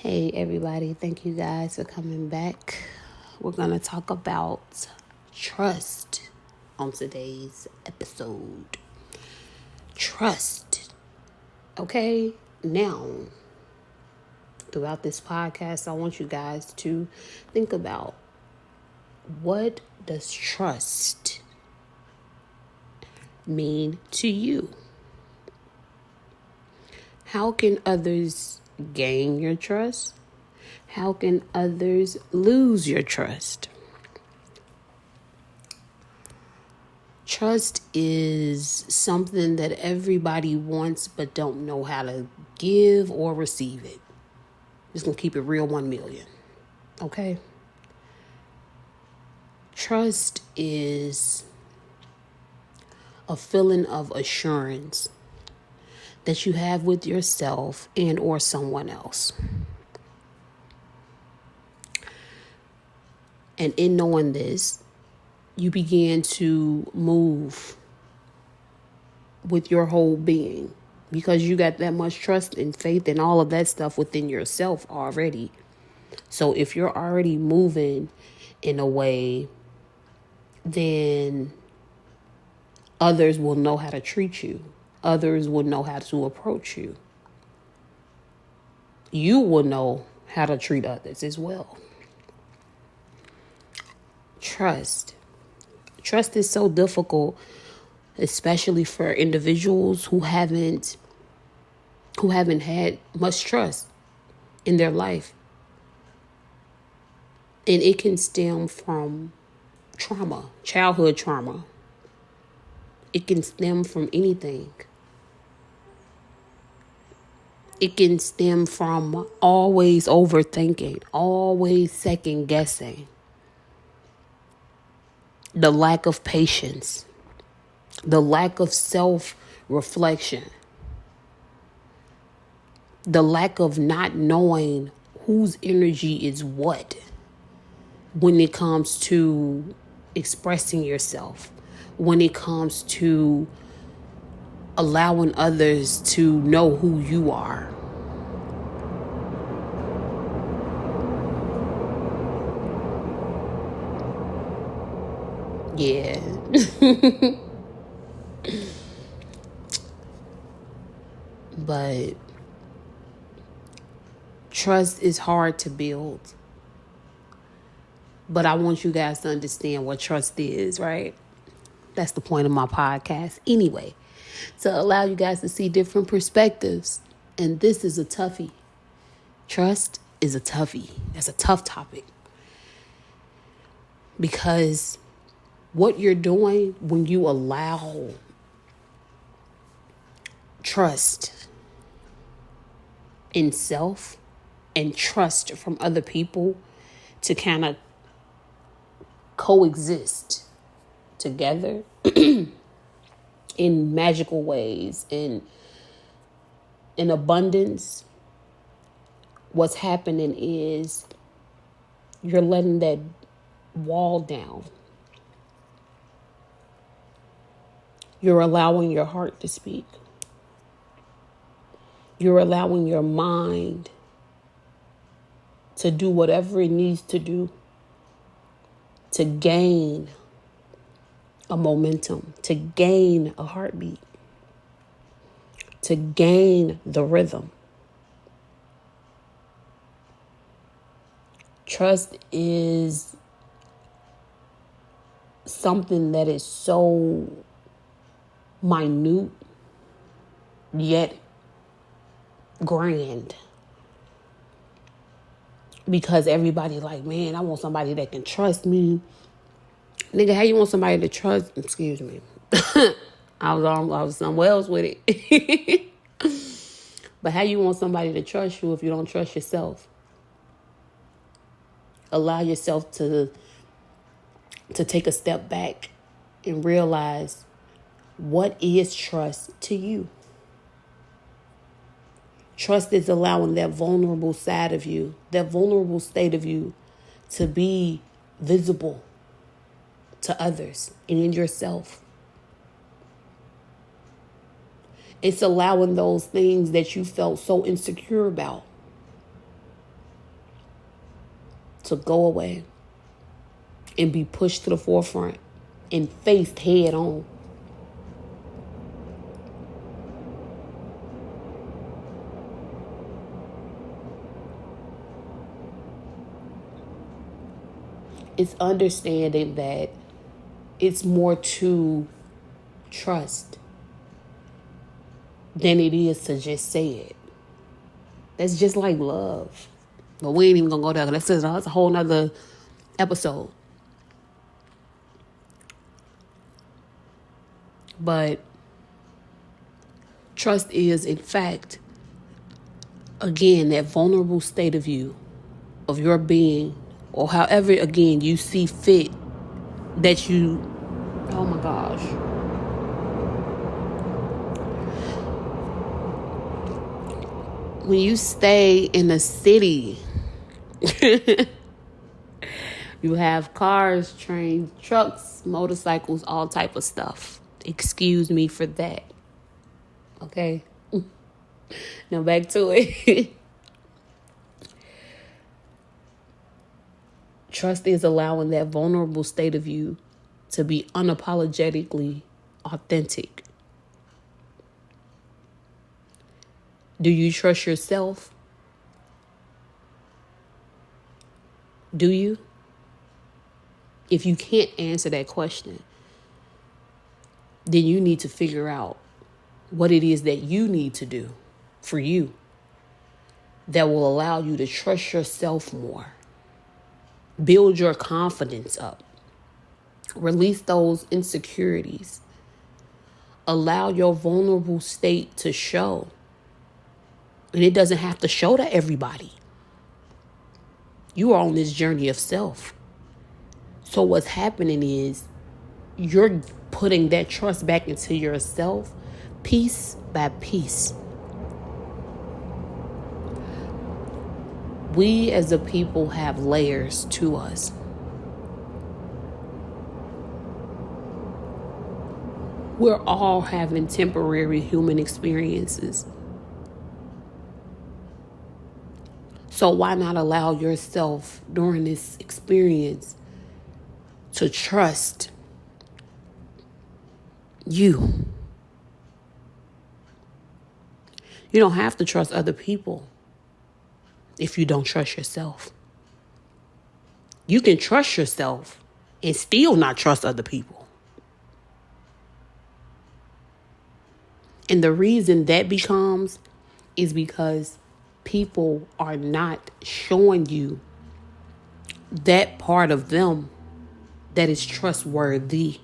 Hey everybody, thank you guys for coming back. We're going to talk about trust on today's episode. Trust. Okay, now throughout this podcast, I want you guys to think about, what does trust mean to you? How can others gain your trust? How can others lose your trust? Trust is something that everybody wants but don't know how to give or receive it. Just gonna keep it real 1,000,000. Okay? Trust is a feeling of assurance that you have with yourself and or someone else. And in knowing this, you begin to move with your whole being because you got that much trust and faith and all of that stuff within yourself already. So if you're already moving in a way, then others will know how to treat you. Others will know how to approach you. You will know how to treat others as well. Trust. Trust is so difficult, especially for individuals who haven't had much trust in their life. And it can stem from trauma, childhood trauma. It can stem from anything. It can stem from always overthinking, always second guessing, the lack of patience, the lack of self-reflection, the lack of not knowing whose energy is what when it comes to expressing yourself, when it comes to allowing others to know who you are. Yeah. But trust is hard to build. But I want you guys to understand what trust is, right? That's the point of my podcast anyway, to allow you guys to see different perspectives. And this is a toughie. Trust is a toughie. That's a tough topic. Because what you're doing when you allow trust in self and trust from other people to kind of coexist together in magical ways, in abundance, what's happening is you're letting that wall down. You're allowing your heart to speak. You're allowing your mind to do whatever it needs to do to gain a momentum, to gain a heartbeat, to gain the rhythm. Trust is something that is so minute yet grand, because everybody like, man, I want somebody that can trust me. Nigga, how you want somebody to trust? Excuse me. I was somewhere else with it. But how you want somebody to trust you if you don't trust yourself? Allow yourself to take a step back and realize, what is trust to you? Trust is allowing that vulnerable side of you, that vulnerable state of you, to be visible to others and in yourself. It's allowing those things that you felt so insecure about to go away and be pushed to the forefront and faced head on. It's understanding that it's more to trust than it is to just say it. That's just like love. But we ain't even gonna go there. That's a whole nother episode. But trust is, in fact, again, that vulnerable state of you, of your being, or however, again, you see fit that you, oh my gosh. When you stay in a city, you have cars, trains, trucks, motorcycles, all type of stuff. Excuse me for that. Okay? Now back to it. Trust is allowing that vulnerable state of you to be unapologetically authentic. Do you trust yourself? Do you? If you can't answer that question, then you need to figure out what it is that you need to do for you that will allow you to trust yourself more. Build your confidence up. Release those insecurities. Allow your vulnerable state to show. And it doesn't have to show to everybody. You are on this journey of self. So what's happening is you're putting that trust back into yourself piece by piece. We as a people have layers to us. We're all having temporary human experiences. So why not allow yourself during this experience to trust you? You don't have to trust other people if you don't trust yourself. You can trust yourself and still not trust other people. And the reason that becomes is because people are not showing you that part of them that is trustworthy.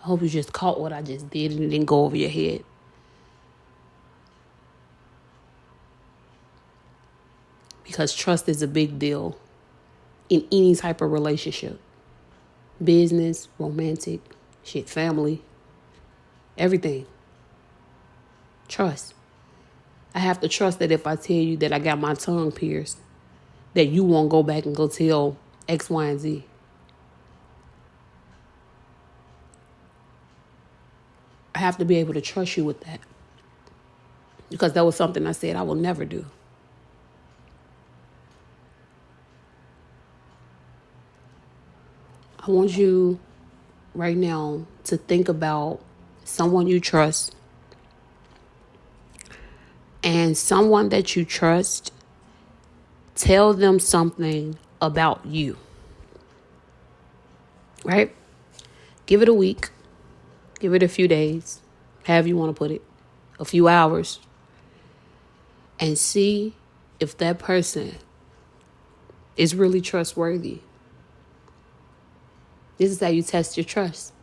I hope you just caught what I just did and it didn't go over your head. Because trust is a big deal in any type of relationship. Business, romantic, family, everything. Trust. I have to trust that if I tell you that I got my tongue pierced, that you won't go back and go tell X, Y, and Z. I have to be able to trust you with that. Because that was something I said I will never do. I want you right now to think about someone you trust. And someone that you trust, tell them something about you. Right? Give it a week. Give it a few days. However you want to put it. A few hours. And see if that person is really trustworthy. This is how you test your trust.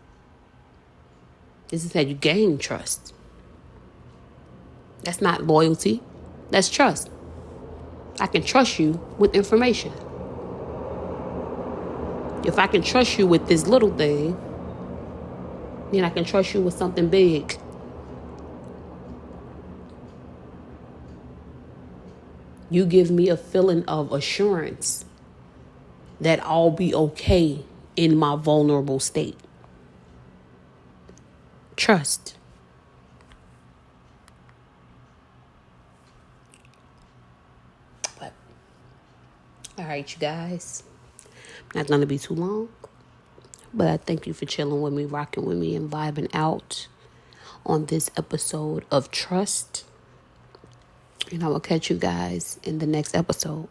This is how you gain trust. That's not loyalty. That's trust. I can trust you with information. If I can trust you with this little thing, then I can trust you with something big. You give me a feeling of assurance that I'll be okay in my vulnerable state. Trust. All right, you guys. Not going to be too long, but I thank you for chilling with me, rocking with me, and vibing out on this episode of Trust. And I will catch you guys in the next episode.